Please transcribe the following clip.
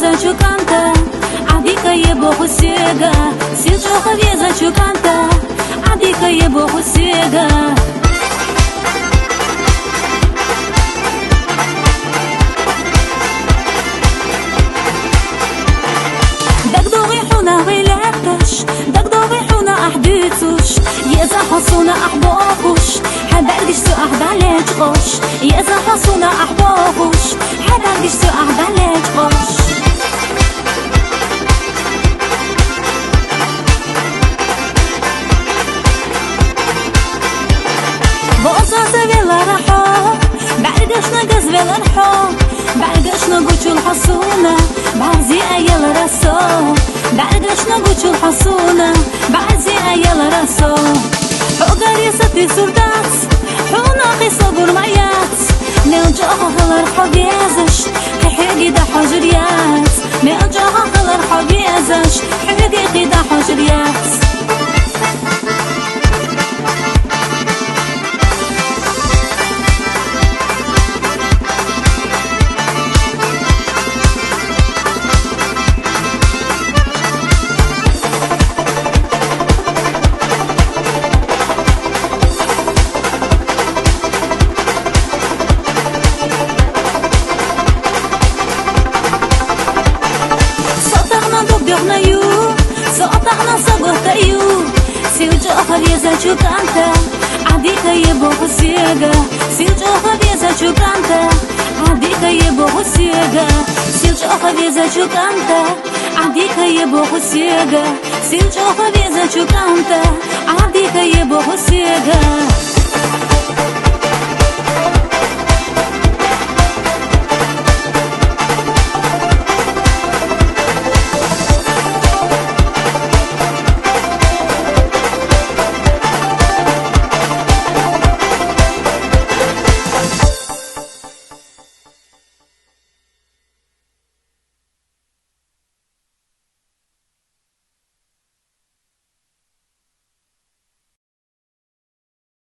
vieza ciocanta, adică e bohusega. Siljoha vieza ciocanta, adică e bohusega. دقدوغيحونا أحديثوش يزا حصونا أحباخوش حدردش سو أحداليج خوش يزا حصونا أحباخوش حدردش سو أحداليج خوش بوزازة ويلا رحا بعرقشنا قز ويلا نحا بعرقشنا قوشو الحصونا بعزي أيال رسو بعرقشنا قوشو الحصونا بعزي أيال رسو حقار يساتي سردات حونا قيسة برمعيات نرجعها خلر حبيزش حقي دا حجريات نرجعها خلر حبيزش حقي دا حجريات Siljoha vieza ciocanta, adică e bohusega. Siljoha vieza ciocanta, adică e bohusega. Siljoha vieza ciocanta, adică e bohusega. Siljoha vieza ciocanta, adică e bohusega.